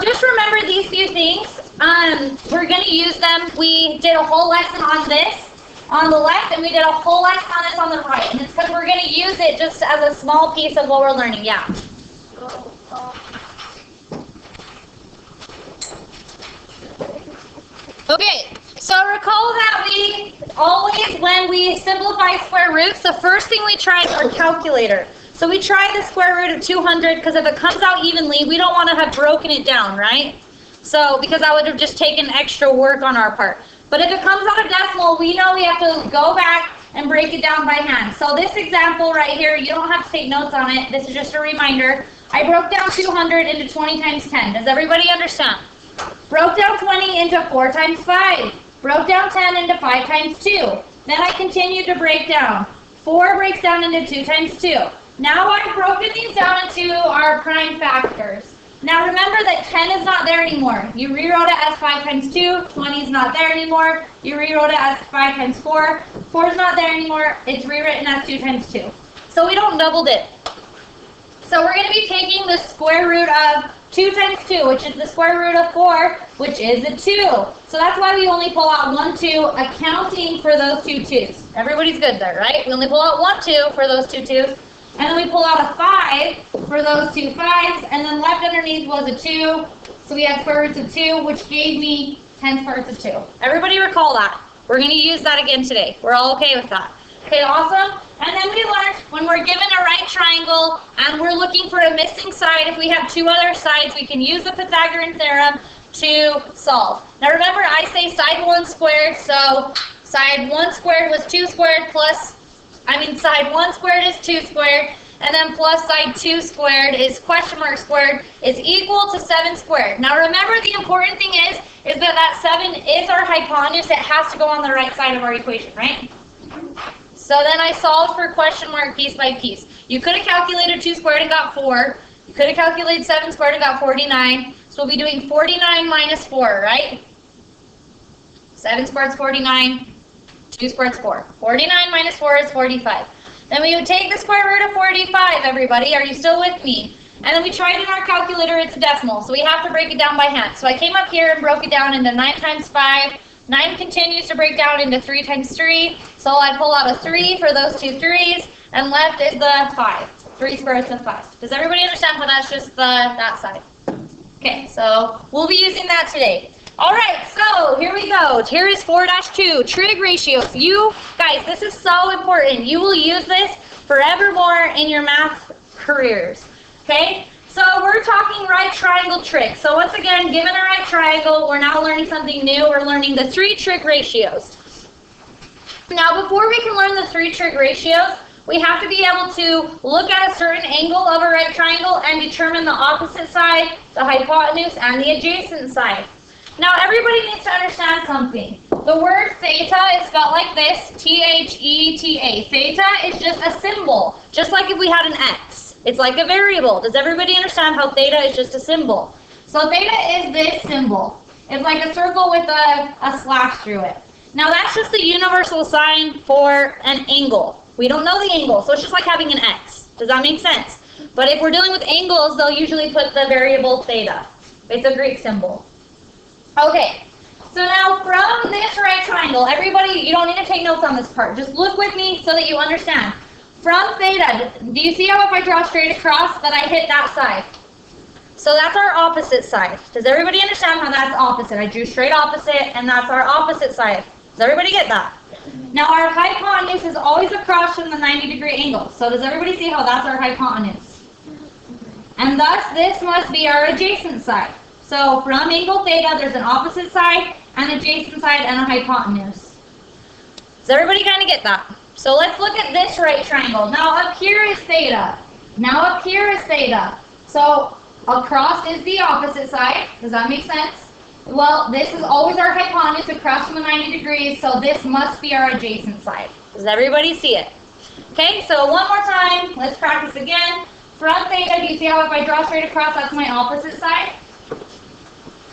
just remember these few things. We're going to use them. We did a whole lesson on this on the left, and we did a whole lesson on this on the right. And it's because we're going to use it just as a small piece of what we're learning. Yeah. Okay, so recall that we always, when we simplify square roots, the first thing we try is our calculator. So we try the square root of 200 because if it comes out evenly, we don't want to have broken it down, right? So, because that would have just taken extra work on our part. But if it comes out of decimal, we know we have to go back and break it down by hand. So this example right here, you don't have to take notes on it. This is just a reminder. I broke down 200 into 20 times 10. Does everybody understand? Broke down 20 into 4 times 5. Broke down 10 into 5 times 2. Then I continued to break down. 4 breaks down into 2 times 2. Now I've broken these down into our prime factors. Now remember that 10 is not there anymore. You rewrote it as 5 times 2. 20 is not there anymore. You rewrote it as 5 times 4. 4 is not there anymore. It's rewritten as 2 times 2. So we don't doubled it. So we're going to be taking the square root of 2 times 2, which is the square root of 4, which is a 2. So that's why we only pull out 1, 2, accounting for those 2 2's. Everybody's good there, right? We only pull out 1, 2 for those 2 2's. And then we pull out a 5 for those 2 5's. And then left underneath was a 2. So we had square roots of 2, which gave me 10 square roots of 2. Everybody recall that. We're going to use that again today. We're all okay with that. Okay, awesome. And then we learned when we're given a right triangle and we're looking for a missing side, if we have 2 other sides, we can use the Pythagorean Theorem to solve. Now remember, I say side 1 squared, so side 1 squared was 2 squared side 1 squared is 2 squared, and then plus side 2 squared is question mark squared is equal to 7 squared. Now remember, the important thing is that 7 is our hypotenuse. It has to go on the right side of our equation, right? So then I solved for question mark piece by piece. You could have calculated 2 squared and got 4. You could have calculated 7 squared and got 49. So we'll be doing 49 minus 4, right? 7 squared is 49. 2 squared is 4. 49 minus 4 is 45. Then we would take the square root of 45, everybody. Are you still with me? And then we tried in our calculator, it's a decimal. So we have to break it down by hand. So I came up here and broke it down into 9 times 5. 9 continues to break down into 3 times 3. So I pull out a 3 for those 2 3's. And left is the 5. 3 squared is 5. Does everybody understand how that's just that side? Okay, so we'll be using that today. All right, so here we go. Here is 4-2, trig ratios. You guys, this is so important. You will use this forevermore in your math careers, okay? So we're talking right triangle trig. So once again, given a right triangle, we're now learning something new. We're learning the 3 trig ratios. Now, before we can learn the 3 trig ratios, we have to be able to look at a certain angle of a right triangle and determine the opposite side, the hypotenuse, and the adjacent side. Now, everybody needs to understand something. The word theta is spelled like this, T-H-E-T-A. Theta is just a symbol, just like if we had an X. It's like a variable. Does everybody understand how theta is just a symbol? So theta is this symbol. It's like a circle with a slash through it. Now, that's just the universal sign for an angle. We don't know the angle, so it's just like having an X. Does that make sense? But if we're dealing with angles, they'll usually put the variable theta. It's a Greek symbol. Okay, so now from this right triangle, everybody, you don't need to take notes on this part. Just look with me so that you understand. From theta, do you see how if I draw straight across that I hit that side? So that's our opposite side. Does everybody understand how that's opposite? I drew straight opposite, and that's our opposite side. Does everybody get that? Now our hypotenuse is always across from the 90-degree angle. So does everybody see how that's our hypotenuse? And thus this must be our adjacent side. So from angle theta, there's an opposite side, an adjacent side, and a hypotenuse. Does everybody kind of get that? So let's look at this right triangle. Now up here is theta. Now up here is theta. So across is the opposite side. Does that make sense? Well, this is always our hypotenuse across from the 90 degrees, so this must be our adjacent side. Does everybody see it? Okay, so one more time. Let's practice again. From theta, do you see how if I draw straight across, that's my opposite side?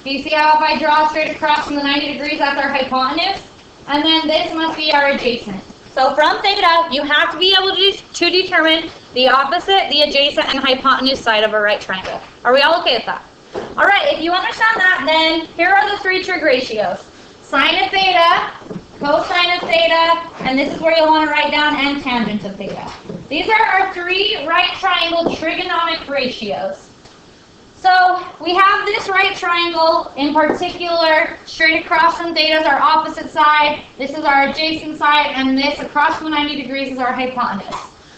Do you see how if I draw straight across from the 90 degrees, that's our hypotenuse? And then this must be our adjacent. So from theta, you have to be able to determine the opposite, the adjacent, and hypotenuse side of a right triangle. Are we all okay with that? All right, if you understand that, then here are the three trig ratios. Sine of theta, cosine of theta, and this is where you'll want to write down and tangent of theta. These are our three right triangle trigonomic ratios. So we have this right triangle in particular, straight across from theta is our opposite side, this is our adjacent side, and this across from 90 degrees is our hypotenuse.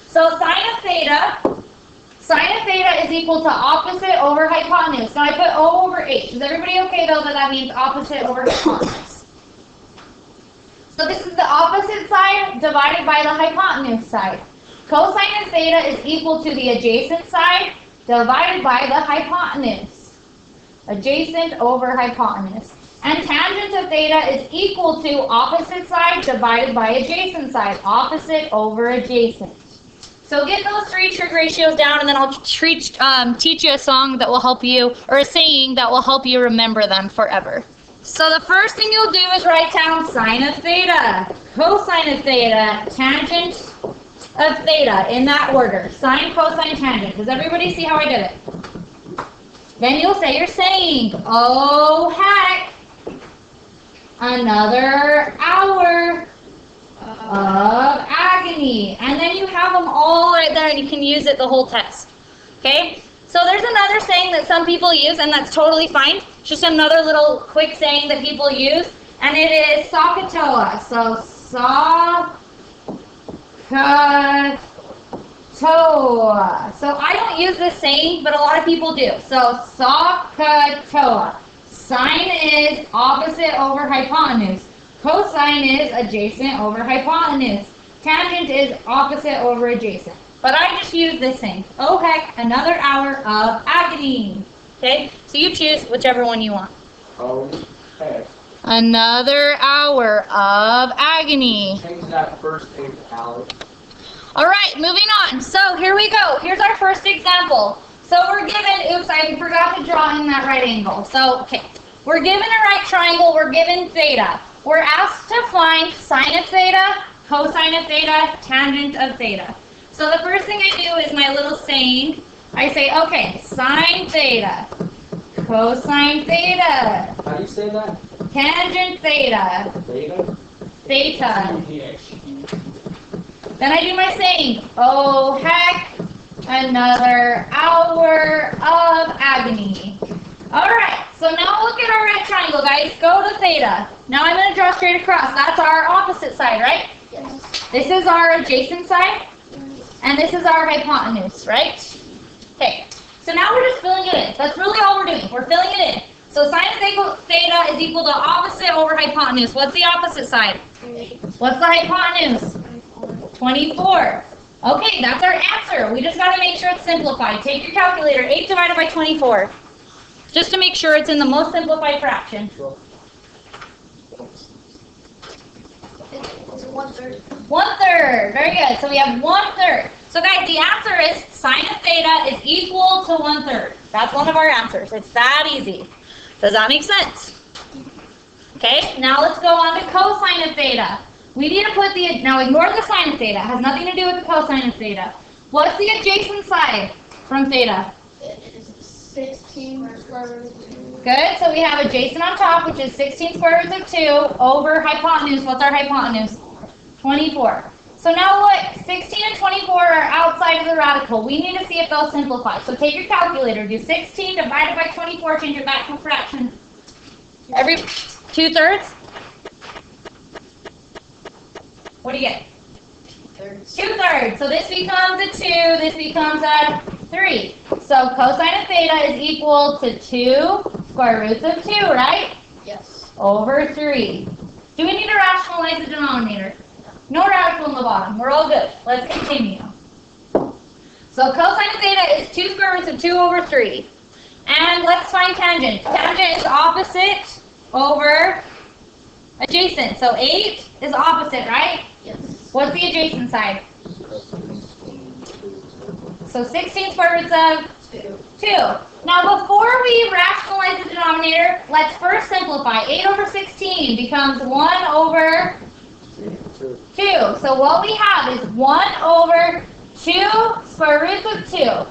So sine of theta is equal to opposite over hypotenuse. Now I put O over H. Is everybody okay though that that means opposite over hypotenuse? So this is the opposite side divided by the hypotenuse side. Cosine of theta is equal to the adjacent side divided by the hypotenuse. Adjacent over hypotenuse. And tangent of theta is equal to opposite side divided by adjacent side. Opposite over adjacent. So get those three trig ratios down, and then I'll teach you a song that will help you, or a saying that will help you remember them forever. So the first thing you'll do is write down sine of theta, cosine of theta, tangent of theta, in that order. Sine, cosine, tangent. Does everybody see how I did it? Then you'll say your saying. Oh, heck. Another hour of agony. And then you have them all right there, and you can use it the whole test. Okay? So there's another saying that some people use, and that's totally fine. It's just another little quick saying that people use, and it is Sohcahtoa. So Sohcahtoa. So I don't use this saying, but a lot of people do. So Sohcahtoa. Sine is opposite over hypotenuse. Cosine is adjacent over hypotenuse. Tangent is opposite over adjacent. But I just use this thing. Oh heck, another hour of agony. Okay, so you choose whichever one you want. Oh heck. Another hour of agony. Change that first page to hour. All right, moving on. So here we go. Here's our first example. So we're given, oops, I forgot to draw in that right angle. So, okay, we're given a right triangle. We're given theta. We're asked to find sine of theta, cosine of theta, tangent of theta. So the first thing I do is my little saying. I say, okay, sine theta, cosine theta. How do you say that? Tangent theta. Theta? Theta. Yes. Then I do my saying. Oh heck, another hour of agony. Alright, so now look at our right triangle, guys. Go to theta. Now I'm going to draw straight across. That's our opposite side, right? Yes. This is our adjacent side. And this is our hypotenuse, right? Okay, so now we're just filling it in. That's really all we're doing. We're filling it in. So sine of theta is equal to opposite over hypotenuse. What's the opposite side? What's the hypotenuse? 24. Okay, that's our answer. We just got to make sure it's simplified. Take your calculator. 8 divided by 24. Just to make sure it's in the most simplified fraction. It's 1/3. 1/3. Very good. So we have 1/3. So guys, the answer is sine of theta is equal to 1/3. That's one of our answers. It's that easy. Does that make sense? Okay, now let's go on to cosine of theta. We need to put the, now ignore the sine of theta. It has nothing to do with the cosine of theta. What's the adjacent side from theta? It is 16 square root of 2. Good, so we have adjacent on top, which is 16 square roots of 2 over hypotenuse. What's our hypotenuse? 24. So now look, 16 and 24 are outside of the radical. We need to see if they'll simplify. So take your calculator, do 16 divided by 24, change it back to a fraction. Every 2/3? What do you get? 2/3. So this becomes a 2, this becomes a 3. So cosine of theta is equal to 2 square roots of 2, right? Yes. Over 3. Do we need to rationalize the denominator? No radical in the bottom. We're all good. Let's continue. So cosine of theta is 2 square roots of 2 over 3. And let's find tangent. Tangent is opposite over adjacent. So 8 is opposite, right? Yes. What's the adjacent side? So 16 square roots of 2. Now before we rationalize the denominator, let's first simplify. 8 over 16 becomes 1 over 2. So what we have is 1 over 2 square roots of 2.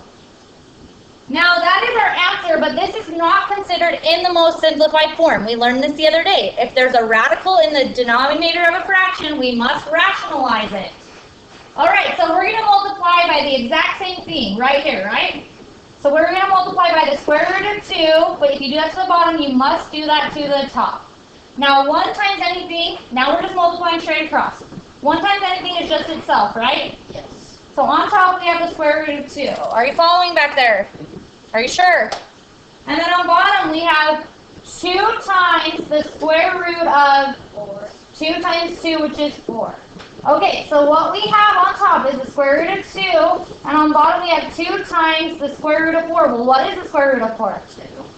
Now that is our answer, but this is not considered in the most simplified form. We learned this the other day. If there's a radical in the denominator of a fraction, we must rationalize it. All right, so we're going to multiply by the exact same thing right here, right? So we're going to multiply by the square root of 2, but if you do that to the bottom, you must do that to the top. Now 1 times anything, now we're just multiplying straight across. 1 times anything is just itself, right? Yes. So on top we have the square root of 2. Are you following back there? Are you sure? And then on bottom we have 2 times the square root of 4. 2 times 2, which is 4. Okay, so what we have on top is the square root of 2, and on bottom we have 2 times the square root of 4. Well, what is the square root of 4?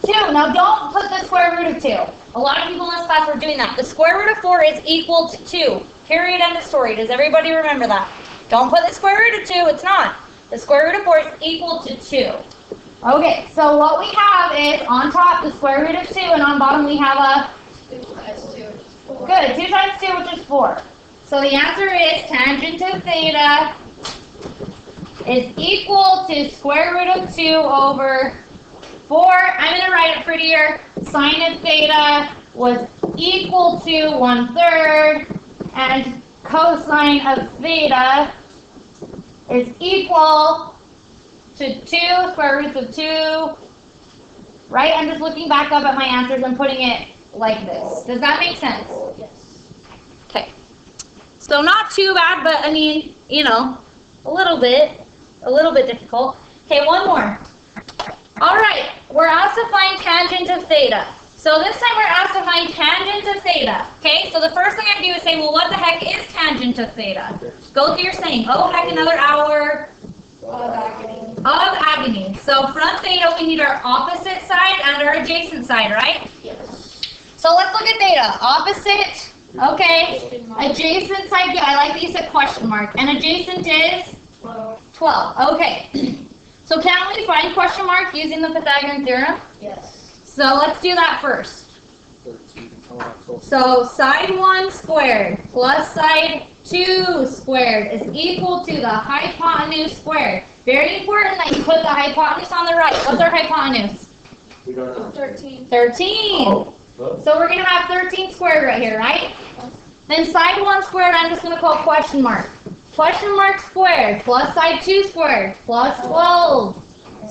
2. Now don't put the square root of 2. A lot of people in this class are doing that. The square root of 4 is equal to 2. Period, end of story. Does everybody remember that? Don't put the square root of 2, it's not. The square root of 4 is equal to 2. Okay, so what we have is on top the square root of 2, and on bottom we have a 2 times 2 is 4. Good, 2 times 2, which is 4. So the answer is tangent of theta is equal to square root of 2 over 4. I'm going to write it prettier. Sine of theta was equal to 1/3, and cosine of theta is equal to 2 square roots of 2. Right? I'm just looking back up at my answers and putting it like this. Does that make sense? Yes. Okay. So not too bad, but I mean, you know, a little bit difficult. Okay, one more. All right, we're asked to find tangent of theta. So this time we're asked to find tangent of theta. Okay, so the first thing I do is say, well, what the heck is tangent of theta? Go through your saying, oh heck, another hour Of agony. of agony. So from theta, we need our opposite side and our adjacent side, right? Yes. So let's look at theta. Opposite. Okay, adjacent side, good. I like that you said question mark. And adjacent is? 12. Okay. So can we find question mark using the Pythagorean Theorem? Yes. So let's do that first. 13. So side 1 squared plus side 2 squared is equal to the hypotenuse squared. Very important that you put the hypotenuse on the right. What's our hypotenuse? We don't know. 13. 13. Oh. So we're going to have 13 squared right here, right? Then side 1 squared, I'm just going to call question mark. Question mark squared plus side 2 squared plus 12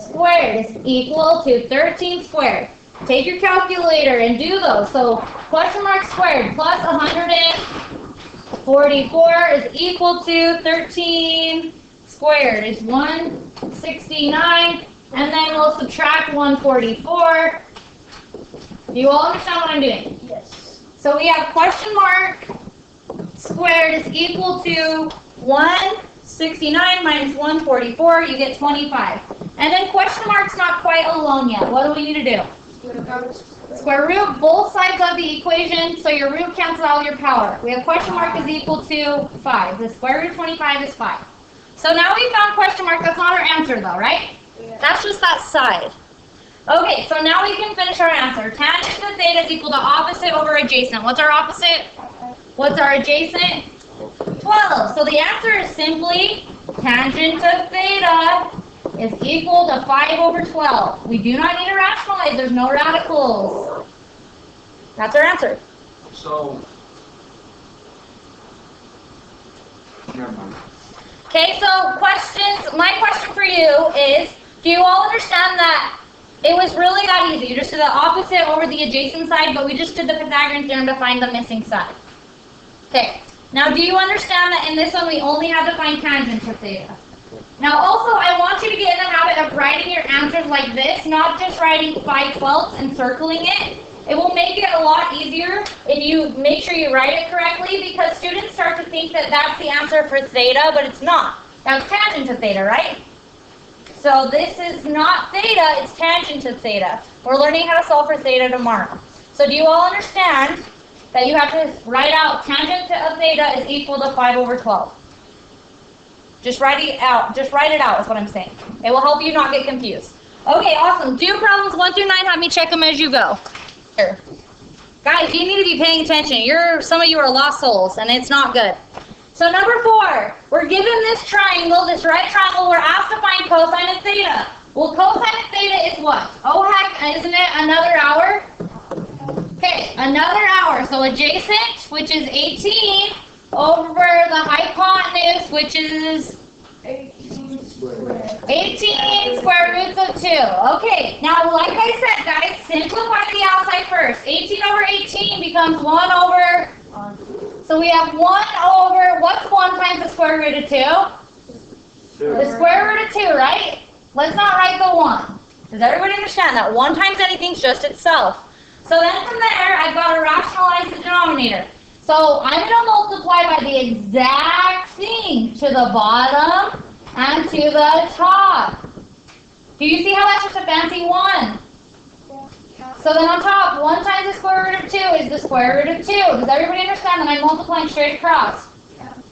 squared is equal to 13 squared. Take your calculator and do those. So question mark squared plus 144 is equal to 13 squared is 169. And then we'll subtract 144. Do you all understand what I'm doing? Yes. So we have question mark squared is equal to 169 minus 144. You get 25. And then question mark's not quite alone yet. What do we need to do? Square root both sides of the equation, so your root cancels out your power. We have question mark is equal to 5. The square root of 25 is 5. So now we found question mark. That's not our answer though, right? That's just that side. Okay, so now we can finish our answer. Tangent of theta is equal to opposite over adjacent. What's our opposite? What's our adjacent? 12. So the answer is simply tangent of theta is equal to 5 over 12. We do not need to rationalize. There's no radicals. That's our answer. So, never mind. Okay, so questions. My question for you is, do you all understand that it was really that easy? You just did the opposite over the adjacent side, but we just did the Pythagorean Theorem to find the missing side. Okay, now do you understand that in this one we only had to find tangent of theta? Now also, I want you to get in the habit of writing your answers like this, not just writing 5/12 and circling it. It will make it a lot easier if you make sure you write it correctly, because students start to think that that's the answer for theta, but it's not. That's tangent of theta, right? So this is not theta, it's tangent of theta. We're learning how to solve for theta tomorrow. So do you all understand that you have to write out tangent of theta is equal to 5 over 12? Just write it out. Just write it out is what I'm saying. It will help you not get confused. Okay, awesome. Do problems 1 through 9. Have me check them as you go. Here. Guys, you need to be paying attention. Some of you are lost souls, and it's not good. So number 4, we're given this triangle, this right triangle. We're asked to find cosine of theta. Well, cosine of theta is what? Oh heck, isn't it another hour? Okay, another hour. So adjacent, which is 18, over the hypotenuse, which is 18 squared. 18 square roots of 2. Okay, now like I said, guys, simplify the outside first. 18 over 18 becomes 1 over, so we have 1 over, what's 1 times the square root of 2? The square root of 2, right? Let's not write the 1. Does everybody understand that? 1 times anything's just itself. So then from there, I've got to rationalize the denominator. So I'm going to multiply by the exact thing to the bottom and to the top. Do you see how that's just a fancy 1? So then on top, 1 times the square root of 2 is the square root of 2. Does everybody understand that I'm multiplying straight across?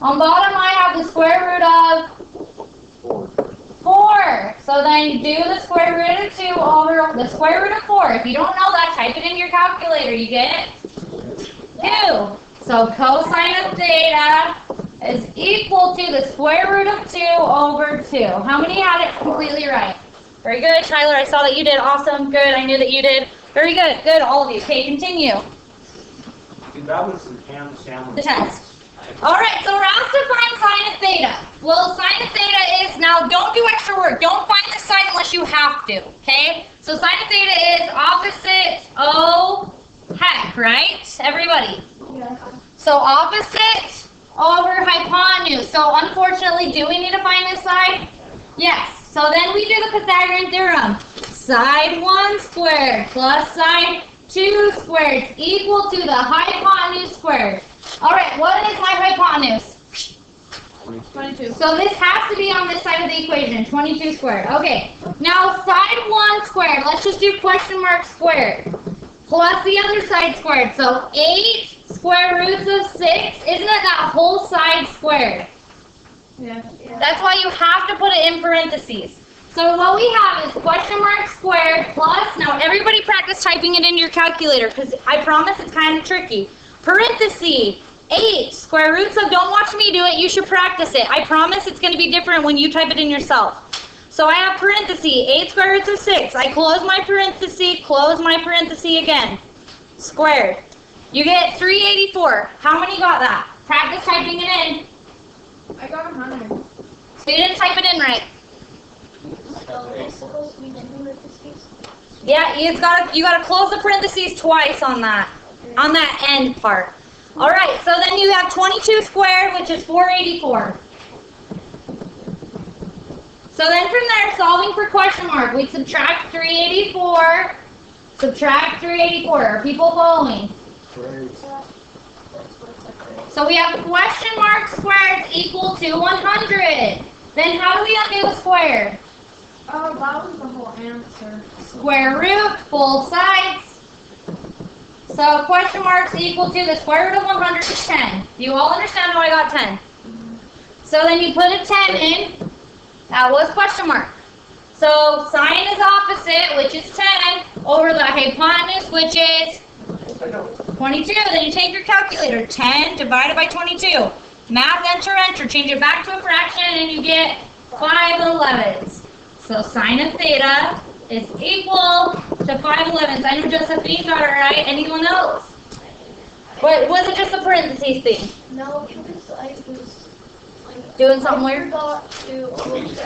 On bottom, I have the square root of 4. So then you do the square root of 2 over the square root of 4. If you don't know that, type it in your calculator. You get it? 2. So cosine of theta is equal to the square root of 2 over 2. How many had it completely right? Very good, Tyler. I saw that you did. Awesome. Good. I knew that you did. Very good. Good, all of you. Okay, continue. That was the ham sandwich. The test. All right, so we're asked to find sine of theta. Well, sine of theta is, now don't do extra work. Don't find the sine unless you have to, okay? So sine of theta is opposite O heck, right? Everybody. Yeah. So opposite over hypotenuse. So unfortunately, do we need to find this side? Yes. So then we do the Pythagorean Theorem. Side 1 squared plus side 2 squared equal to the hypotenuse squared. All right, what is my hypotenuse? 22. So this has to be on this side of the equation, 22 squared. Okay, now side 1 squared, let's just do question mark squared, plus the other side squared. So 8 square roots of 6, isn't it that whole side squared? Yeah. That's why you have to put it in parentheses. So what we have is question mark squared plus, now everybody practice typing it in your calculator because I promise it's kind of tricky. Parentheses, 8 square roots of, don't watch me do it, you should practice it. I promise it's going to be different when you type it in yourself. So I have parentheses, 8 square roots of 6. I close my parenthesis again. Squared. You get 384. How many got that? Practice typing it in. I got 100. So you didn't type it in right. So it's supposed to be 256. Yeah, you gotta close the parentheses twice on that end part. All right, so then you have 22 squared, which is 484. So then from there, solving for question mark, we subtract 384. Subtract 384. Are people following? So we have question mark squared equal to 100. Then how do we undo the square? Oh, that was the whole answer. Square root, both sides. So question marks equal to the square root of 100 is 10. Do you all understand how I got 10? So then you put a 10 in. That was question mark. So sine is opposite, which is 10, over the hypotenuse, which is 22. Then you take your calculator. 10 divided by 22. Math, enter. Change it back to a fraction, and you get 5/11. So sine of theta is equal to 5/11. I know Josephine got it right. Anyone else? But was it just a parentheses thing? No, because I was Doing something weird? forgot to look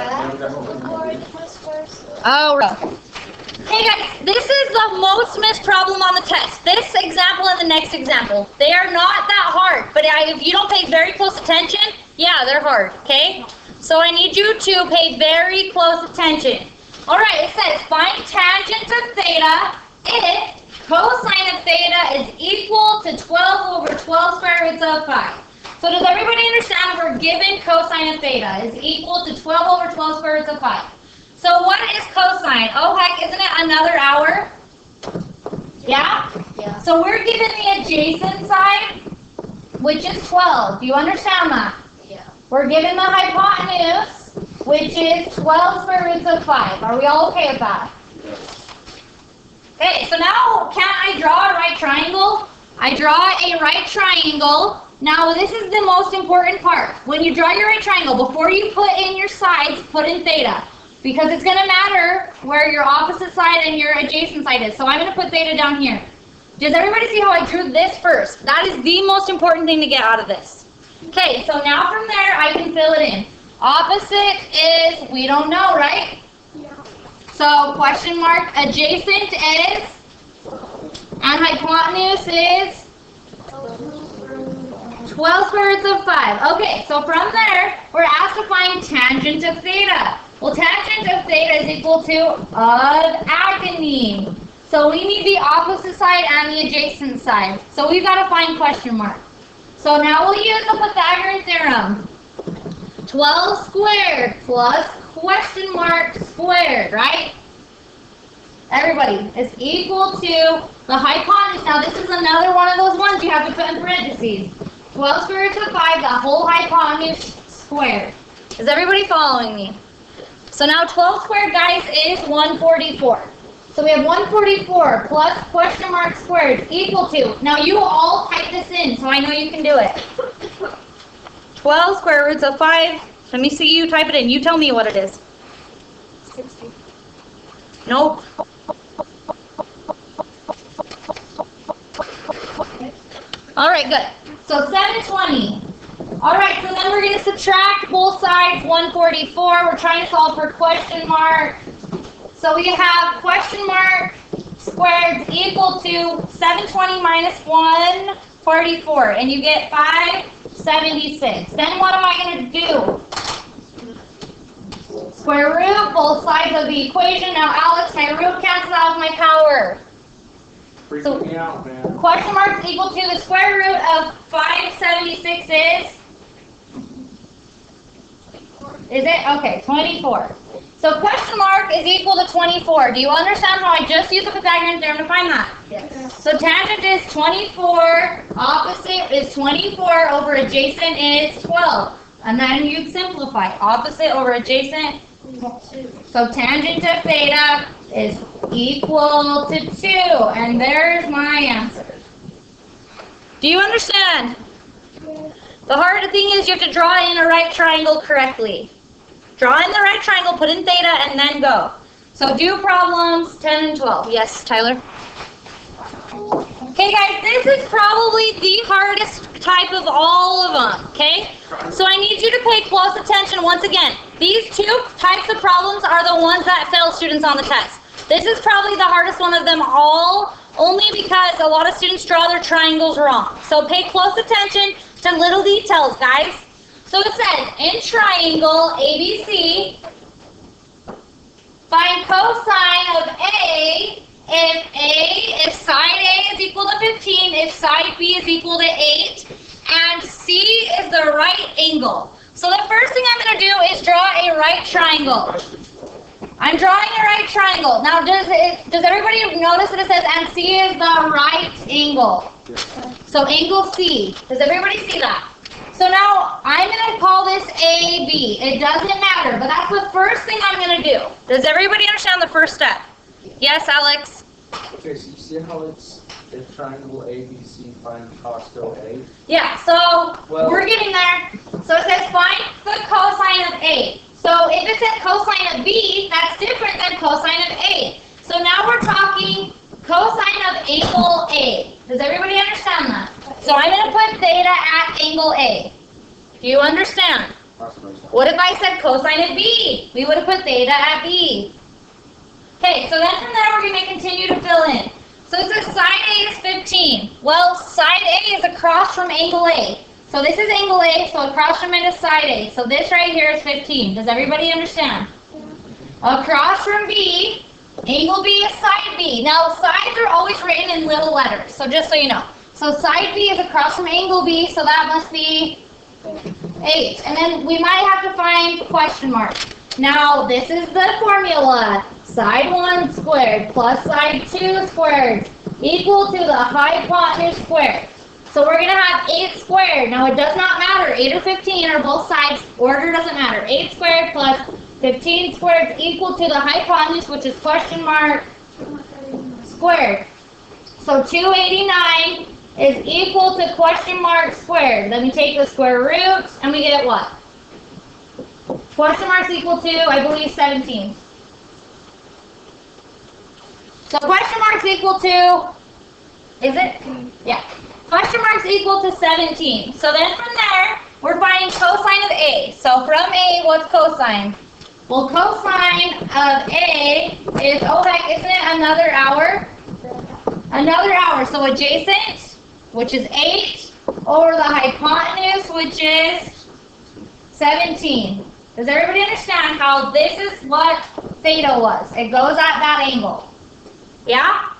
at my squares. Oh, right. Hey guys, this is the most missed problem on the test. This example and the next example. They are not that hard, but if you don't pay very close attention, yeah, they're hard, okay? So I need you to pay very close attention. All right, it says find tangent of theta if cosine of theta is equal to 12 over 12 square roots of 5. So does everybody understand we're given cosine of theta is equal to 12 over 12 square roots of 5? So what is cosine? Oh heck, isn't it another hour? Yeah? Yeah. So we're given the adjacent side, which is 12. Do you understand that? Yeah. We're given the hypotenuse, which is 12 square roots of 5. Are we all okay with that? Okay, so now can't I draw a right triangle? I draw a right triangle. Now this is the most important part. When you draw your right triangle, before you put in your sides, put in theta. because it's going to matter where your opposite side and your adjacent side is. So I'm going to put theta down here. Does everybody see how I drew this first? That is the most important thing to get out of this. Okay, so now from there I can fill it in. Opposite is, we don't know, right? Yeah. So question mark, adjacent is, and hypotenuse is 12 square roots of 5. Okay, so from there, we're asked to find tangent of theta. Well, tangent of theta is equal to of agonine. So we need the opposite side and the adjacent side. So we've got to find question mark. So now we'll use the Pythagorean Theorem. 12 squared plus question mark squared, right? Everybody, is equal to the hypotenuse. Now this is another one of those ones you have to put in parentheses. 12 square roots of 5, the whole hypotenuse squared. Is everybody following me? So now 12 squared, guys, is 144. So we have 144 plus question mark squared equal to, now you all type this in so I know you can do it. 12 square roots of 5, let me see you type it in. You tell me what it is. 60. Nope. All right, good. So 720. All right, so then we're going to subtract both sides, 144. We're trying to solve for question mark. So we have question mark squared equal to 720 minus 144, and you get 576. Then what am I going to do? Square root both sides of the equation. Now, Alex, my root cancels out with my power. Freaking me out, man. Question mark is equal to the square root of 576 is it? Okay, 24. So question mark is equal to 24. Do you understand how I just used the Pythagorean Theorem to find that? Yes. So tangent is 24, opposite is 24, over adjacent is 12. And then you'd simplify. Opposite over adjacent. So tangent of theta is equal to 2. And there's my answer. Do you understand? The hard thing is you have to draw in a right triangle correctly. Draw in the right triangle, put in theta, and then go. So do problems 10 and 12. Yes, Tyler? Okay, guys, this is probably the hardest type of all of them, okay? So I need you to pay close attention once again. These two types of problems are the ones that fail students on the test. This is probably the hardest one of them all, only because a lot of students draw their triangles wrong. So pay close attention to little details, guys. So it says, in triangle ABC, find cosine of A if side A is equal to 15, if side B is equal to 8, and C is the right angle. So the first thing I'm going to do is draw a right triangle. I'm drawing a right triangle. Now, does everybody notice that it says, and C is the right angle? So angle C. Does everybody see that? So now, I'm going to call this AB. It doesn't matter, but that's the first thing I'm going to do. Does everybody understand the first step? Yes, Alex? Okay, so you see how it's a triangle ABC, find costo A? Yeah, so we're getting there. So it says find the cosine of A. So if it says cosine of B, that's different than cosine of A. So now we're talking cosine of angle A. Does everybody understand that? So I'm going to put theta at angle A. Do you understand? What if I said cosine of B? We would have put theta at B. Okay, so then from there we're going to continue to fill in. So it says side A is 15. Well, side A is across from angle A. So this is angle A, so across from it is side A. So this right here is 15. Does everybody understand? Across from B, angle B is side B. Now, sides are always written in little letters, so just so you know. So side B is across from angle B, so that must be 8. And then we might have to find question mark. Now, this is the formula. Side 1 squared plus side 2 squared equal to the hypotenuse squared. So we're going to have 8 squared. Now, it does not matter. 8 or 15 are both sides. Order doesn't matter. 8 squared plus 15 squared is equal to the hypotenuse, which is question mark squared. So 289 is equal to question mark squared. Then we take the square root, and we get what? Question mark's equal to, I believe, 17. So question mark's equal to, is it? Yeah. Question mark's equal to 17. So then from there, we're finding cosine of A. So from A, what's cosine? Well, cosine of A is, oh heck, isn't it another hour? Another hour. So adjacent, which is 8, over the hypotenuse, which is 17. Does everybody understand how this is what theta was? It goes at that angle. Yeah?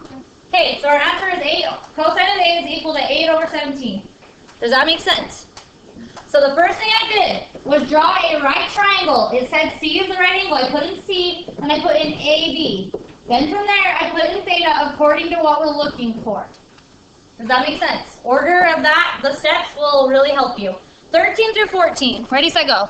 Okay, so our answer is 8. Cosine of A is equal to 8 over 17. Does that make sense? So the first thing I did was draw a right triangle. It said C is the right angle. I put in C, and I put in AB. Then from there, I put in theta according to what we're looking for. Does that make sense? Order of that, the steps will really help you. 13 through 14. Ready, set, go.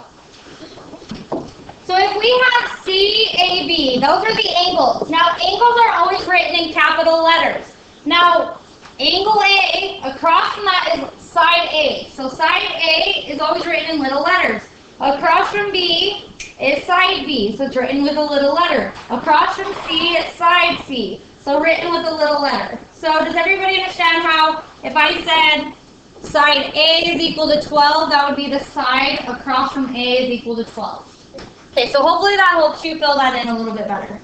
So if we have CAB, those are the angles. Now, angles are always written in capital letters. Now, angle A, across from that is side A. So side A is always written in little letters. Across from B is side B, so it's written with a little letter. Across from C is side C, so written with a little letter. So does everybody understand how if I said side A is equal to 12, that would be the side across from A is equal to 12? Okay, so hopefully that helps you fill that in a little bit better.